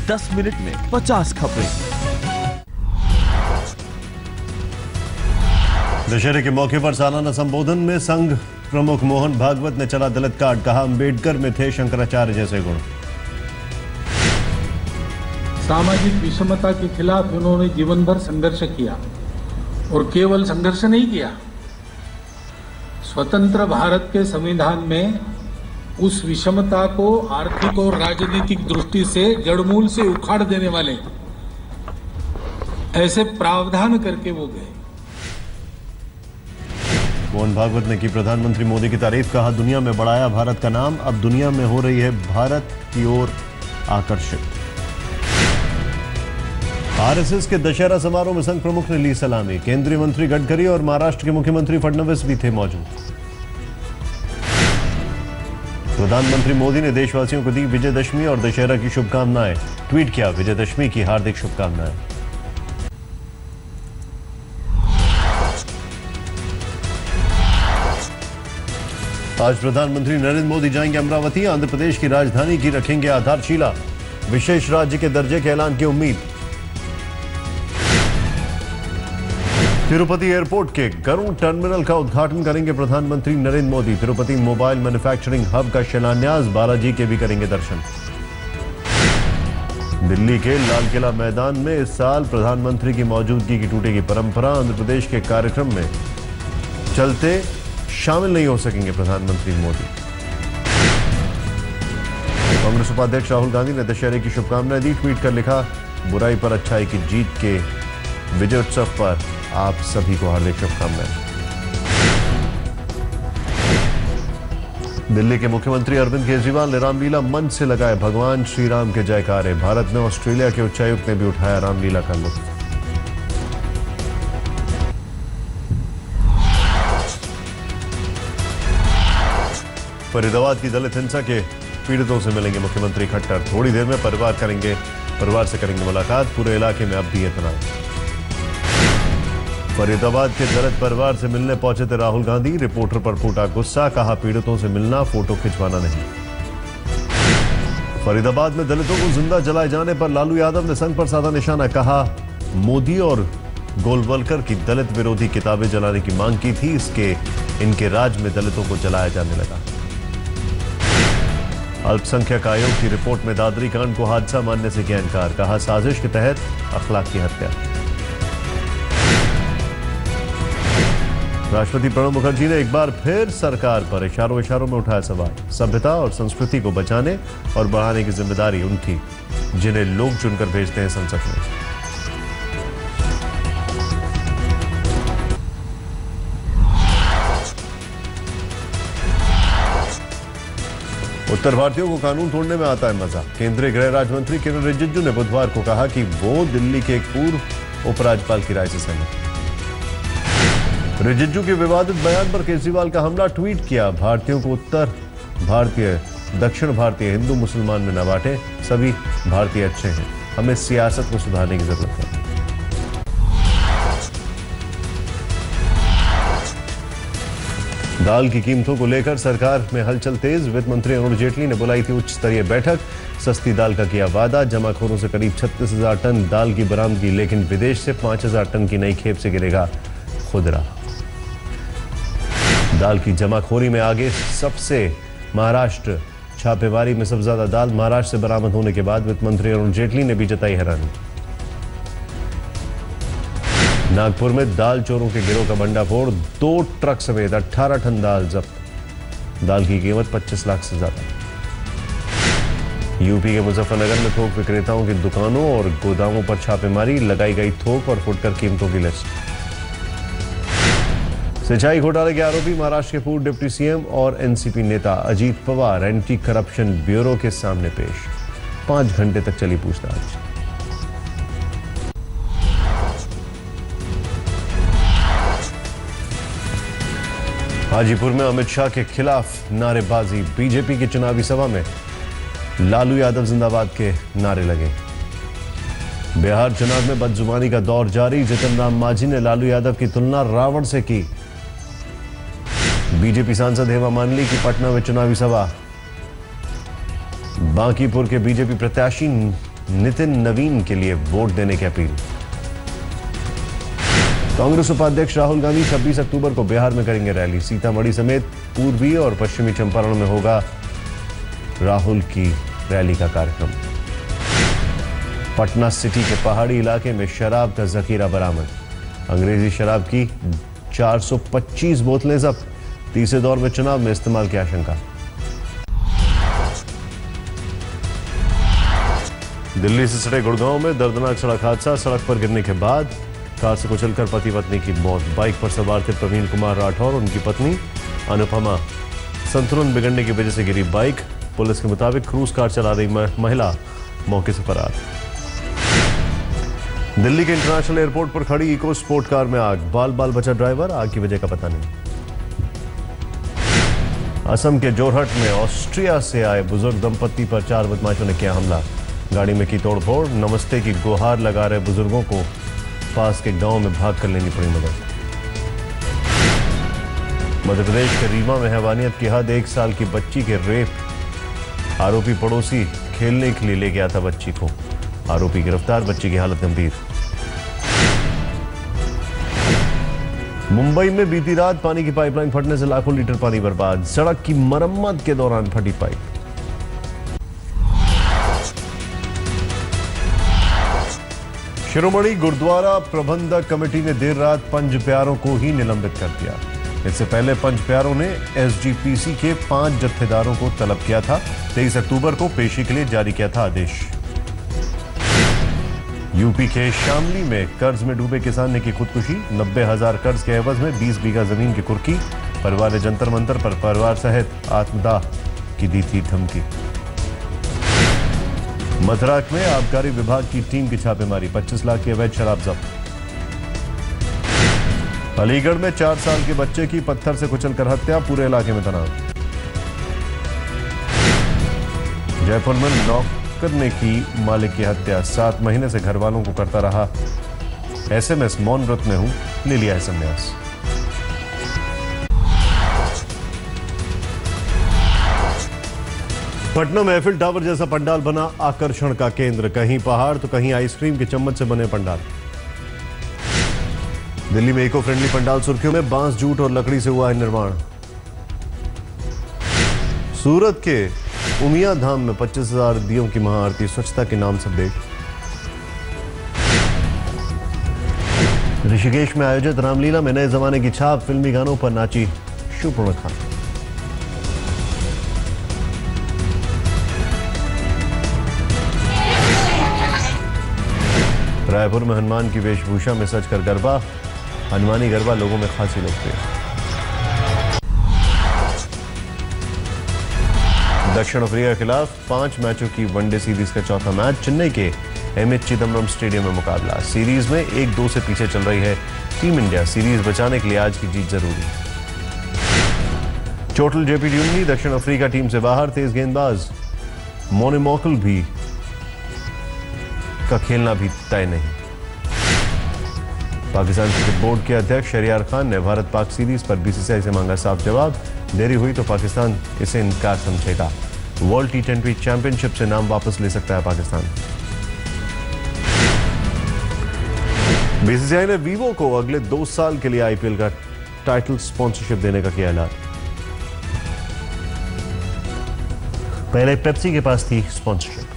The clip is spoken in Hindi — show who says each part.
Speaker 1: 10 मिनट में 50 खबरें।
Speaker 2: दशहरे के मौके पर सालाना संबोधन में संघ प्रमुख मोहन भागवत ने चला दलित कार्ड, कहा अंबेडकर में थे शंकराचार्य जैसे गुण।
Speaker 3: सामाजिक विषमता के खिलाफ उन्होंने जीवन भर संघर्ष किया और केवल संघर्ष नहीं किया, स्वतंत्र भारत के संविधान में उस विषमता को आर्थिक और राजनीतिक दृष्टि से जड़मूल से उखाड़ देने वाले ऐसे प्रावधान करके वो गए।
Speaker 2: मोहन भागवत ने की प्रधानमंत्री मोदी की तारीफ, कहा दुनिया में बढ़ाया भारत का नाम, अब दुनिया में हो रही है भारत की ओर आकर्षित। आरएसएस के दशहरा समारोह में संघ प्रमुख ने ली सलामी, केंद्रीय मंत्री गडकरी और महाराष्ट्र के मुख्यमंत्री फडणवीस भी थे मौजूद। प्रधानमंत्री मोदी ने देशवासियों को दी विजयदशमी और दशहरा की शुभकामनाएं, ट्वीट किया विजयदशमी की हार्दिक शुभकामनाएं। आज प्रधानमंत्री नरेंद्र मोदी जाएंगे अमरावती, आंध्र प्रदेश की राजधानी की रखेंगे आधारशिला, विशेष राज्य के दर्जे के ऐलान की उम्मीद। तिरुपति एयरपोर्ट के गरुड़ टर्मिनल का उद्घाटन करेंगे प्रधानमंत्री Narendra Modi, Tirupati mobile manufacturing hub का शिलान्यास, बालाजी के भी करेंगे दर्शन। दिल्ली के लाल किला मैदान में इस साल प्रधानमंत्री की मौजूदगी की टूटेगी परंपरा, आंध्र प्रदेश के कार्यक्रम में चलते शामिल नहीं हो सकेंगे प्रधानमंत्री मोदी। कांग्रेस उपाध्यक्ष राहुल गांधी ने दशहरे की शुभकामनाएं दी, ट्वीट कर लिखा बुराई पर अच्छाई की जीत के विजयोत्सव पर आप सभी को हार्दिक शुभकामनाएं। दिल्ली के मुख्यमंत्री अरविंद केजरीवाल ने रामलीला मंच से लगाए भगवान श्री राम के जयकारे, भारत में ऑस्ट्रेलिया के उच्चायुक्त ने भी उठाया रामलीला का लुत्फ। फरीदाबाद की दलित हिंसा के पीड़ितों से मिलेंगे मुख्यमंत्री खट्टर, थोड़ी देर में परिवार से करेंगे मुलाकात, पूरे इलाके में अब भी तनाव। फरीदाबाद के दलित परिवार से मिलने पहुंचे थे राहुल गांधी, रिपोर्टर पर फूटा गुस्सा, कहा पीड़ितों से मिलना, फोटो खिंचवाना नहीं। फरीदाबाद में दलितों को जिंदा जलाए जाने पर लालू यादव ने संघ पर साधा निशाना, कहा मोदी और गोलवलकर की दलित विरोधी किताबें जलाने की मांग की थी, इनके राज में दलितों को जलाया जाने लगा। अल्पसंख्यक आयोग की रिपोर्ट में दादरी कांड को हादसा मानने से किया इनकार, कहा साजिश के तहत अखलाकी हत्या। राष्ट्रपति प्रणब मुखर्जी ने एक बार फिर सरकार पर इशारों में उठाया सवाल, सभ्यता और संस्कृति को बचाने और बढ़ाने की जिम्मेदारी उनकी जिन्हें लोग चुनकर भेजते हैं संसद में। उत्तर भारतीयों को कानून तोड़ने में आता है मजा, केंद्रीय गृह राज्य मंत्री किरण रिजिजू ने बुधवार को कहा कि वो दिल्ली के एक पूर्व उपराज्यपाल की राय से सहमत। रिजिजू के विवादित बयान पर केजरीवाल का हमला, ट्वीट किया भारतीयों को उत्तर भारतीय दक्षिण भारतीय हिंदू मुसलमान में न बांटे, सभी भारतीय अच्छे हैं, हमें सियासत को सुधारने की जरूरत है। दाल की कीमतों को लेकर सरकार में हलचल तेज, वित्त मंत्री अरुण जेटली ने बुलाई थी उच्च स्तरीय बैठक, सस्ती दाल का किया वादा, जमाखोरों से करीब 36,000 टन दाल की बरामदगी, लेकिन विदेश से 5,000 टन की नई खेप से गिरेगा खुदरा। दाल की जमाखोरी में आगे सबसे महाराष्ट्र, छापेमारी में सबसे ज्यादा दाल महाराष्ट्र से बरामद होने के बाद वित्त मंत्री अरुण जेटली ने भी जताई हैरानी। नागपुर में दाल चोरों के गिरोह का भंडाफोड़, 2 ट्रक समेत 18 टन दाल जब्त, दाल की कीमत 25 लाख से ज्यादा। यूपी के मुजफ्फरनगर में थोक विक्रेताओं की दुकानों और गोदामों पर छापेमारी, लगाई गई थोक और फुटकर कीमतों की लिस्ट। सिंचाई घोटाले के आरोपी महाराष्ट्र के पूर्व डिप्टी सीएम और एनसीपी नेता Ajit Pawar anti corruption bureau के सामने पेश, 5 घंटे तक चली पूछताछ। हाजीपुर में अमित शाह के खिलाफ नारेबाजी, बीजेपी की चुनावी सभा में लालू यादव जिंदाबाद के नारे लगे। बिहार चुनाव में बदजुबानी का दौर जारी, जितन राम मांझी ने लालू यादव की तुलना रावण से की। बीजेपी सांसद हेमा मालिनी की पटना में चुनावी सभा। बांकीपुर के बीजेपी प्रत्याशी नितिन नवीन के लिए वोट देने की अपील। कांग्रेस उपाध्यक्ष राहुल गांधी 26 अक्टूबर को बिहार में करेंगे रैली। सीतामढ़ी समेत पूर्वी और पश्चिमी चंपारण में होगा राहुल की रैली का कार्यक्रम। पटना सिटी के पहाड़ी इलाके में शराब का जखीरा बरामद। अंग्रेजी शराब की 425 बोतलें जब्त। तीसरे दौर में चुनाव में इस्तेमाल की आशंका। दिल्ली से सटे गुड़गांव में दर्दनाक सड़क हादसा। सड़क पर गिरने के बाद कार से कुचलकर पति पत्नी की मौत। बाइक पर सवार थे प्रवीण कुमार राठौर और उनकी पत्नी अनुपमा। संतुलन बिगड़ने की वजह से गिरी बाइक। पुलिस के मुताबिक क्रूज कार चला रही महिला मौके से फरार। दिल्ली के इंटरनेशनल एयरपोर्ट पर खड़ी इको स्पोर्ट कार में आग। बाल बाल बचा ड्राइवर। आग की वजह का पता नहीं। असम के जोरहट में ऑस्ट्रिया से आए बुजुर्ग दंपत्ति पर 4 बदमाशों ने किया हमला। गाड़ी में की तोड़फोड़। नमस्ते की गुहार लगा रहे बुजुर्गों को पास के गांव में भाग कर लेनी पड़ी मदद। मध्य प्रदेश के रीवा में हैवानियत की हद। 1 साल की बच्ची के रेप। आरोपी पड़ोसी खेलने के लिए ले गया था बच्ची को। आरोपी गिरफ्तार। बच्ची की हालत गंभीर। मुंबई में बीती रात पानी की पाइपलाइन फटने से लाखों लीटर पानी बर्बाद। सड़क की मरम्मत के दौरान फटी पाइप। शिरोमणि गुरुद्वारा प्रबंधक कमेटी ने देर रात पंज प्यारों को ही निलंबित कर दिया। इससे पहले पंज प्यारों ने एसजीपीसी के 5 जत्थेदारों को तलब किया था। 23 अक्टूबर को पेशी के लिए जारी किया था आदेश। यूपी के शामली में कर्ज में डूबे किसान ने की खुदकुशी। 90,000 कर्ज के एवज में 20 बीघा जमीन की कुर्की। परिवार ने जंतर मंतर पर परिवार सहित आत्मदाह की दी थी धमकी। मथुरा में आबकारी विभाग की टीम की छापेमारी। 25 लाख की अवैध शराब जब्त। अलीगढ़ में 4 साल के बच्चे की पत्थर से कुचलकर हत्या। पूरे इलाके में तनाव। जयपुर में नौकर ने की मालिक की हत्या। 7 महीने से घर वालों को करता रहा एसएमएस। मौन व्रत में हूं, ले लिया है संन्यास। पटना में एफिल टावर जैसा पंडाल बना आकर्षण का केंद्र। कहीं पहाड़ तो कहीं आइसक्रीम के चम्मच से बने पंडाल। दिल्ली में इको फ्रेंडली पंडाल सुर्खियों में। बांस, जूट और लकड़ी से हुआ है निर्माण। सूरत के उमिया धाम में 25,000 दियों की महाआरती। स्वच्छता के नाम से देख। ऋषिकेश में आयोजित रामलीला में नए जमाने की छाप। फिल्मी गानों पर नाची शूर्पणखा। रायपुर में हनुमान की वेशभूषा में सजकर गरबा। हनुमानी गरबा लोगों में खासी लोकप्रिय। दक्षिण अफ्रीका के खिलाफ 5 मैचों की वनडे सीरीज का चौथा मैच। चेन्नई के एमएच चिदम्बरम स्टेडियम में मुकाबला। सीरीज में 1-2 से पीछे चल रही है टीम इंडिया। सीरीज बचाने के लिए आज की जीत जरूरी। चोटिल जेपी ड्यूमनी दक्षिण अफ्रीका टीम से बाहर। तेज गेंदबाज मोने मॉकल भी का खेलना भी तय नहीं। पाकिस्तान क्रिकेट बोर्ड के अध्यक्ष शहरियार खान ने भारत पाक सीरीज पर बीसीसीआई से मांगा साफ जवाब। देरी हुई तो पाकिस्तान इसे इनकार समझेगा। वर्ल्ड टी20 चैंपियनशिप से नाम वापस ले सकता है पाकिस्तान। बीसीसीआई ने वीवो को अगले 2 साल के लिए आईपीएल का टाइटल स्पॉन्सरशिप देने का किया ऐलान। पहले पेप्सी के पास थी स्पॉन्सरशिप।